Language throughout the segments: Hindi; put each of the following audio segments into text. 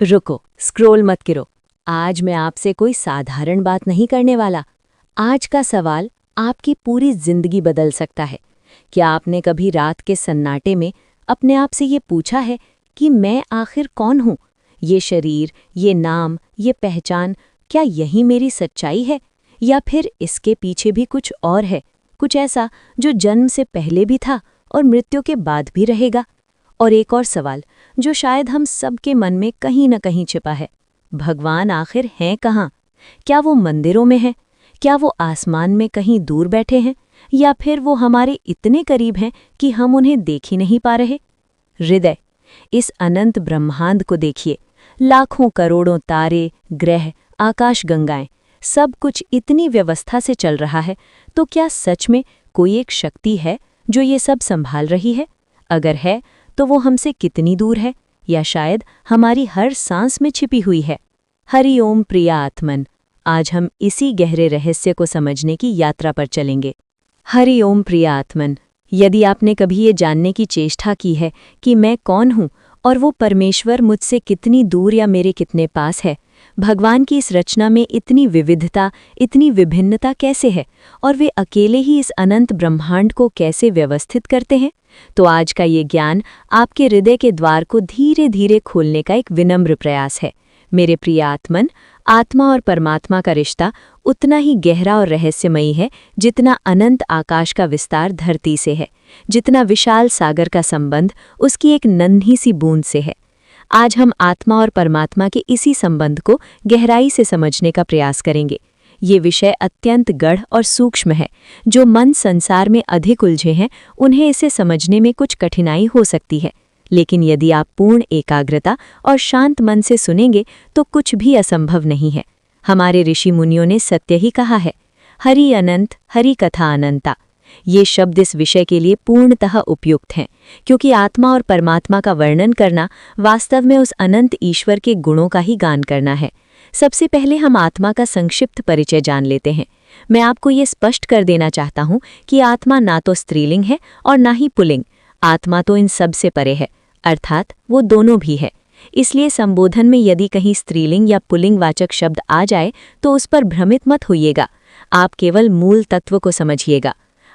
रुको, स्क्रॉल मत करो। आज मैं आपसे कोई साधारण बात नहीं करने वाला। आज का सवाल आपकी पूरी जिंदगी बदल सकता है। क्या आपने कभी रात के सन्नाटे में अपने आप से ये पूछा है कि मैं आखिर कौन हूँ? ये शरीर, ये नाम, ये पहचान, क्या यही मेरी सच्चाई है? या फिर इसके पीछे भी कुछ और है, कुछ ऐसा जो जन्म से पहले भी था और मृत्यु के बाद भी रहेगा? और एक और सवाल जो शायद हम सबके मन में कहीं न कहीं छिपा है, भगवान आखिर हैं कहाँ? क्या वो मंदिरों में हैं? क्या वो आसमान में कहीं दूर बैठे हैं? या फिर वो हमारे इतने करीब हैं कि हम उन्हें देख ही नहीं पा रहे? हृदय, इस अनंत ब्रह्मांड को देखिए। लाखों करोड़ों तारे, ग्रह, आकाशगंगाएं, सब कुछ इतनी व्यवस्था से चल रहा है, तो क्या सच में कोई एक शक्ति है जो ये सब संभाल रही है? अगर है तो वो हमसे कितनी दूर है, या शायद हमारी हर सांस में छिपी हुई है? हरि ओम प्रिया आत्मन, आज हम इसी गहरे रहस्य को समझने की यात्रा पर चलेंगे। हरि ओम प्रिया आत्मन, यदि आपने कभी ये जानने की चेष्टा की है कि मैं कौन हूँ और वो परमेश्वर मुझसे कितनी दूर या मेरे कितने पास है, भगवान की इस रचना में इतनी विविधता, इतनी विभिन्नता कैसे है, और वे अकेले ही इस अनंत ब्रह्मांड को कैसे व्यवस्थित करते हैं, तो आज का ये ज्ञान आपके हृदय के द्वार को धीरे धीरे खोलने का एक विनम्र प्रयास है। मेरे प्रिय आत्मन, आत्मा और परमात्मा का रिश्ता उतना ही गहरा और रहस्यमयी है जितना अनंत आकाश का विस्तार धरती से है, जितना विशाल सागर का संबंध उसकी एक नन्ही सी बूंद से है। आज हम आत्मा और परमात्मा के इसी संबंध को गहराई से समझने का प्रयास करेंगे। ये विषय अत्यंत गढ़ और सूक्ष्म है। जो मन संसार में अधिक उलझे हैं, उन्हें इसे समझने में कुछ कठिनाई हो सकती है, लेकिन यदि आप पूर्ण एकाग्रता और शांत मन से सुनेंगे तो कुछ भी असंभव नहीं है। हमारे ऋषि मुनियों ने सत्य ही कहा है, हरि अनंत, हरि कथा अनंता। ये शब्द इस विषय के लिए पूर्णतः उपयुक्त हैं, क्योंकि आत्मा और परमात्मा का वर्णन करना वास्तव में उस अनंत ईश्वर के गुणों का ही गान करना है। सबसे पहले हम आत्मा का संक्षिप्त परिचय जान लेते हैं। मैं आपको ये स्पष्ट कर देना चाहता हूँ कि आत्मा ना तो स्त्रीलिंग है और ना ही पुल्लिंग। आत्मा तो इन सब से परे है, अर्थात वो दोनों भी है। इसलिए संबोधन में यदि कहीं स्त्रीलिंग या पुल्लिंग वाचक शब्द आ जाए तो उस पर भ्रमित मत होइएगा। आप केवल मूल तत्व को समझिएगा।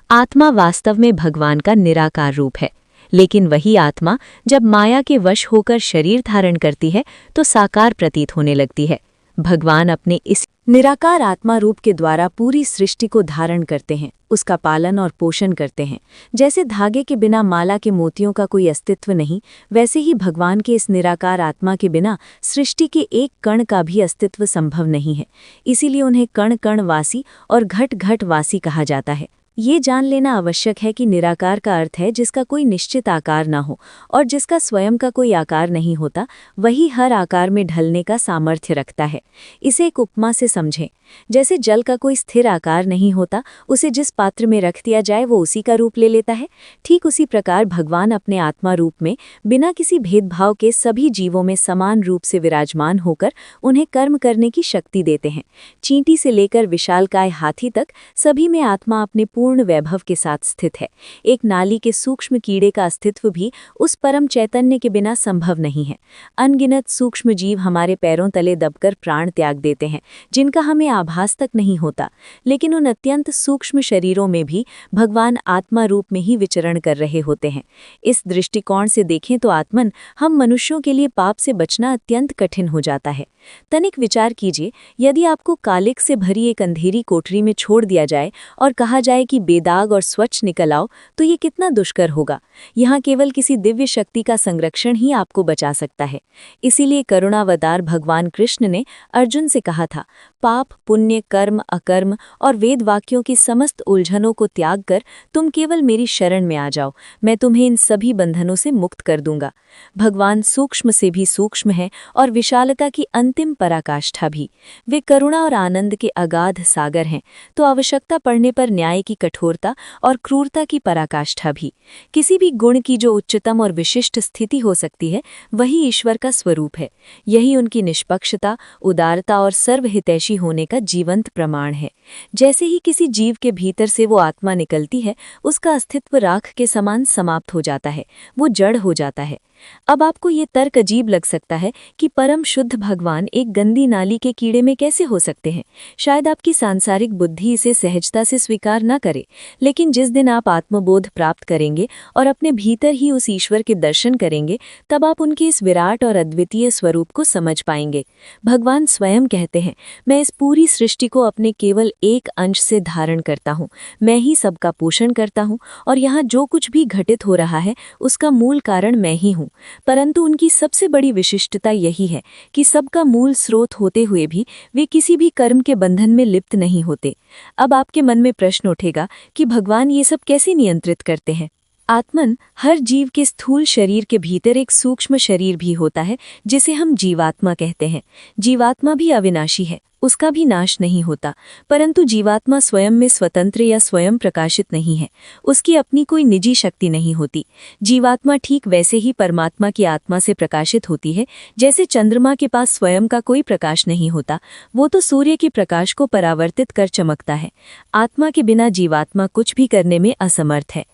आत्मा वास्तव में भगवान का निराकार रूप है, लेकिन वही आत्मा जब माया के वश होकर शरीर धारण करती है तो साकार प्रतीत होने लगती है। भगवान अपने इस निराकार आत्मा रूप के द्वारा पूरी सृष्टि को धारण करते हैं, उसका पालन और पोषण करते हैं। जैसे धागे के बिना माला के मोतियों का कोई अस्तित्व नहीं, वैसे ही भगवान के इस निराकार आत्मा के बिना सृष्टि के एक कण का भी अस्तित्व संभव नहीं है। इसीलिए उन्हें कण कण वासी और घट घट वासी कहा जाता है। ये जान लेना आवश्यक है कि निराकार का अर्थ है जिसका कोई निश्चित आकार ना हो और जिसका स्वयं का कोई आकार नहीं होता, वही हर आकार में ढलने का सामर्थ्य रखता है। इसे एक उपमा से समझें। जैसे जल का कोई स्थिर आकार नहीं होता, उसे जिस पात्र में रख दिया जाए वो उसी का रूप ले लेता है। ठीक उसी प्रकार भगवान अपने आत्मा रूप में बिना किसी भेदभाव के सभी जीवों में समान रूप से विराजमान होकर उन्हें कर्म करने की शक्ति देते हैं। चींटी से लेकर विशालकाय हाथी तक सभी में आत्मा अपने पूर्ण वैभव के साथ स्थित है। एक नाली के सूक्ष्म कीड़े का अस्तित्व भी उस परम चैतन्य के बिना संभव नहीं है। अनगिनत सूक्ष्म जीव हमारे पैरों तले दबकर प्राण त्याग देते हैं, जिनका हमें आभास तक नहीं होता, लेकिन उन अत्यंत सूक्ष्म शरीरों में भी भगवान आत्मा रूप में ही विचरण कर रहे होते हैं। इस दृष्टिकोण से देखें तो आत्मन हम मनुष्यों के लिए पाप से बचना अत्यंत कठिन हो जाता है। तनिक विचार कीजिए, यदि आपको कालिक से भरी एक अंधेरी कोठरी में छोड़ दिया जाए और कहा जाए कि बेदाग और स्वच्छ निकल आओ, तो ये कितना दुष्कर होगा। यहाँ केवल किसी दिव्य शक्ति का संरक्षण ही आपको बचा सकता है। इसीलिए करुणावतार भगवान कृष्ण ने अर्जुन से कहा था, पाप, पुण्य, कर्म, अकर्म और वेद वाक्यों की समस्त उलझनों को त्याग कर तुम केवल मेरी शरण में आ जाओ, मैं तुम्हें इन सभी बंधनों से मुक्त कर दूंगा। भगवान सूक्ष्म से भी सूक्ष्म है और विशालता की अंतिम पराकाष्ठा भी। वे करुणा और आनंद के अगाध सागर हैं, तो आवश्यकता पड़ने पर न्याय की कठोरता और क्रूरता की पराकाष्ठा भी। किसी भी गुण की जो उच्चतम और विशिष्ट स्थिति हो सकती है, वही ईश्वर का स्वरूप है। यही उनकी निष्पक्षता, उदारता और सर्वहितैषी होने का जीवंत प्रमाण है। जैसे ही किसी जीव के भीतर से वो आत्मा निकलती है, उसका अस्तित्व राख के समान समाप्त हो जाता है, वो जड़ हो जाता है। अब आपको ये तर्क अजीब लग सकता है कि परम शुद्ध भगवान एक गंदी नाली के कीड़े में कैसे हो सकते हैं। शायद आपकी सांसारिक बुद्धि इसे सहजता से स्वीकार न करे, लेकिन जिस दिन आप आत्मबोध प्राप्त करेंगे और अपने भीतर ही उस ईश्वर के दर्शन करेंगे, तब आप उनके इस विराट और अद्वितीय स्वरूप को समझ पाएंगे। भगवान स्वयं कहते हैं, मैं इस पूरी सृष्टि को अपने केवल एक अंश से धारण करता हूँ, मैं ही सबका पोषण करता हूँ और यहाँ जो कुछ भी घटित हो रहा है उसका मूल कारण मैं ही हूँ। परंतु उनकी सबसे बड़ी विशिष्टता यही है कि सबका मूल स्रोत होते हुए भी वे किसी भी कर्म के बंधन में लिप्त नहीं होते। अब आपके मन में प्रश्न उठेगा कि भगवान ये सब कैसे नियंत्रित करते हैं। आत्मन, हर जीव के स्थूल शरीर के भीतर एक सूक्ष्म शरीर भी होता है जिसे हम जीवात्मा कहते हैं। जीवात्मा भी अविनाशी है, उसका भी नाश नहीं होता, परंतु जीवात्मा स्वयं में स्वतंत्र या स्वयं प्रकाशित नहीं है। उसकी अपनी कोई निजी शक्ति नहीं होती। जीवात्मा ठीक वैसे ही परमात्मा की आत्मा से प्रकाशित होती है जैसे चंद्रमा के पास स्वयं का कोई प्रकाश नहीं होता, वो तो सूर्य के प्रकाश को परावर्तित कर चमकता है। आत्मा के बिना जीवात्मा कुछ भी करने में असमर्थ है।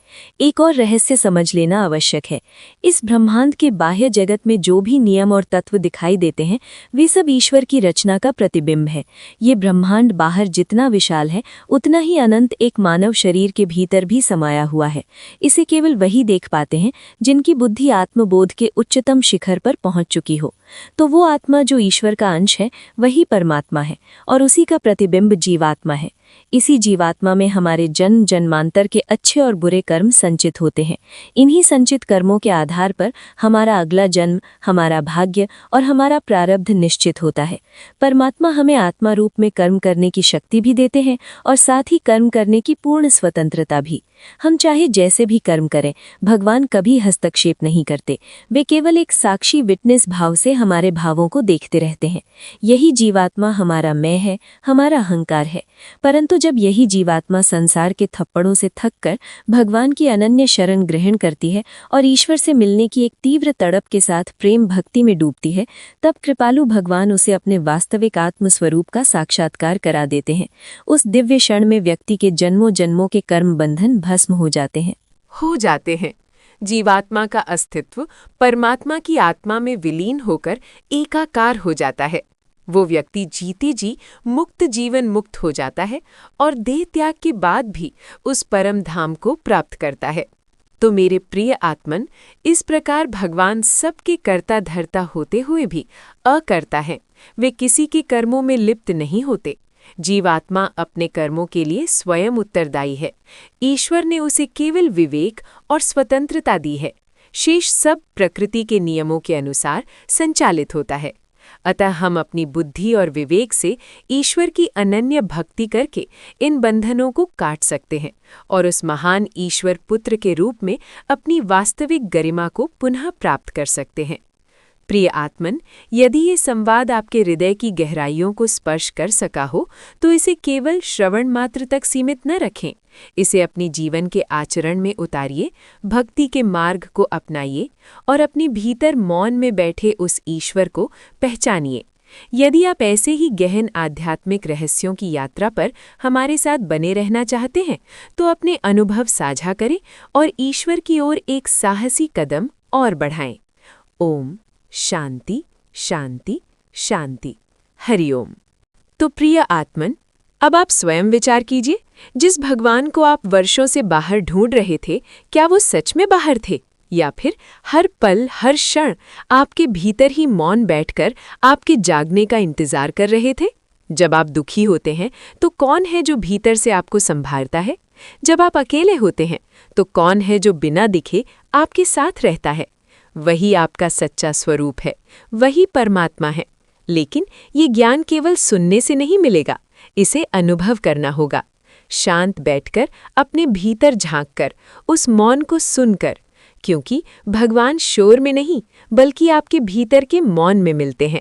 एक और रहस्य समझ लेना आवश्यक है। इस ब्रह्मांड के बाह्य जगत में जो भी नियम और तत्व दिखाई देते हैं, वे सब ईश्वर की रचना का प्रतिबिंब है। ये ब्रह्मांड बाहर जितना विशाल है, उतना ही अनंत एक मानव शरीर के भीतर भी समाया हुआ है। इसे केवल वही देख पाते हैं जिनकी बुद्धि आत्मबोध के उच्चतम शिखर पर पहुंच चुकी हो। तो वो आत्मा जो ईश्वर का अंश है, वही परमात्मा है और उसी का प्रतिबिंब जीवात्मा है। इसी जीवात्मा में हमारे जन्म जन्मांतर के अच्छे और बुरे कर्म संचित होते हैं। इन्हीं संचित कर्मों के आधार पर हमारा अगला जन्म, हमारा भाग्य और हमारा प्रारब्ध निश्चित होता है। परमात्मा हमें आत्मा रूप में कर्म करने की शक्ति भी देते हैं और साथ ही कर्म करने की पूर्ण स्वतंत्रता भी। हम चाहे जैसे भी कर्म करें, भगवान कभी हस्तक्षेप नहीं करते। वे केवल एक साक्षी विटनेस भाव से हमारे भावों को देखते रहते हैं। यही जीवात्मा हमारा मैं है, हमारा अहंकार है। परंतु जब यही जीवात्मा संसार के थप्पड़ों से थककर भगवान की अनन्य शरण ग्रहण करती है और ईश्वर से मिलने की एक तीव्र तड़प के साथ प्रेम भक्ति में डूबती है, तब कृपालु भगवान उसे अपने वास्तविक आत्मस्वरूप का साक्षात्कार करा देते हैं। उस दिव्य क्षण में व्यक्ति के जन्मों जन्मों के कर्म बंधन भस्म हो जाते हैं। जीवात्मा का अस्तित्व परमात्मा की आत्मा में विलीन होकर एकाकार हो जाता है। वो व्यक्ति जीते जी मुक्त जीवन मुक्त हो जाता है और देह त्याग के बाद भी उस परम धाम को प्राप्त करता है। तो मेरे प्रिय आत्मन, इस प्रकार भगवान सबके कर्ता धर्ता होते हुए भी अकर्ता है। वे किसी के कर्मों में लिप्त नहीं होते। जीवात्मा अपने कर्मों के लिए स्वयं उत्तरदायी है। ईश्वर ने उसे केवल विवेक और स्वतंत्रता दी है। शेष सब प्रकृति के नियमों के अनुसार संचालित होता है। अतः हम अपनी बुद्धि और विवेक से ईश्वर की अनन्य भक्ति करके इन बंधनों को काट सकते हैं और उस महान ईश्वर पुत्र के रूप में अपनी वास्तविक गरिमा को पुनः प्राप्त कर सकते हैं। प्रिय आत्मन, यदि ये संवाद आपके हृदय की गहराइयों को स्पर्श कर सका हो, तो इसे केवल श्रवण मात्र तक सीमित न रखें। इसे अपनी जीवन के आचरण में उतारिए, भक्ति के मार्ग को अपनाइए और अपने भीतर मौन में बैठे उस ईश्वर को पहचानिए। यदि आप ऐसे ही गहन आध्यात्मिक रहस्यों की यात्रा पर हमारे साथ बने रहना चाहते हैं, तो अपने अनुभव साझा करें और ईश्वर की ओर एक साहसी कदम और बढ़ाएं। ओम शांति शांति शांति। हरिओम। तो प्रिय आत्मन, अब आप स्वयं विचार कीजिए, जिस भगवान को आप वर्षों से बाहर ढूंढ रहे थे, क्या वो सच में बाहर थे या फिर हर पल हर क्षण आपके भीतर ही मौन बैठकर आपके जागने का इंतजार कर रहे थे? जब आप दुखी होते हैं तो कौन है जो भीतर से आपको संभालता है? जब आप अकेले होते हैं तो कौन है जो बिना दिखे आपके साथ रहता है? वही आपका सच्चा स्वरूप है, वही परमात्मा है। लेकिन ये ज्ञान केवल सुनने से नहीं मिलेगा, इसे अनुभव करना होगा। शांत बैठकर, अपने भीतर झांककर, उस मौन को सुनकर, क्योंकि भगवान शोर में नहीं बल्कि आपके भीतर के मौन में मिलते हैं।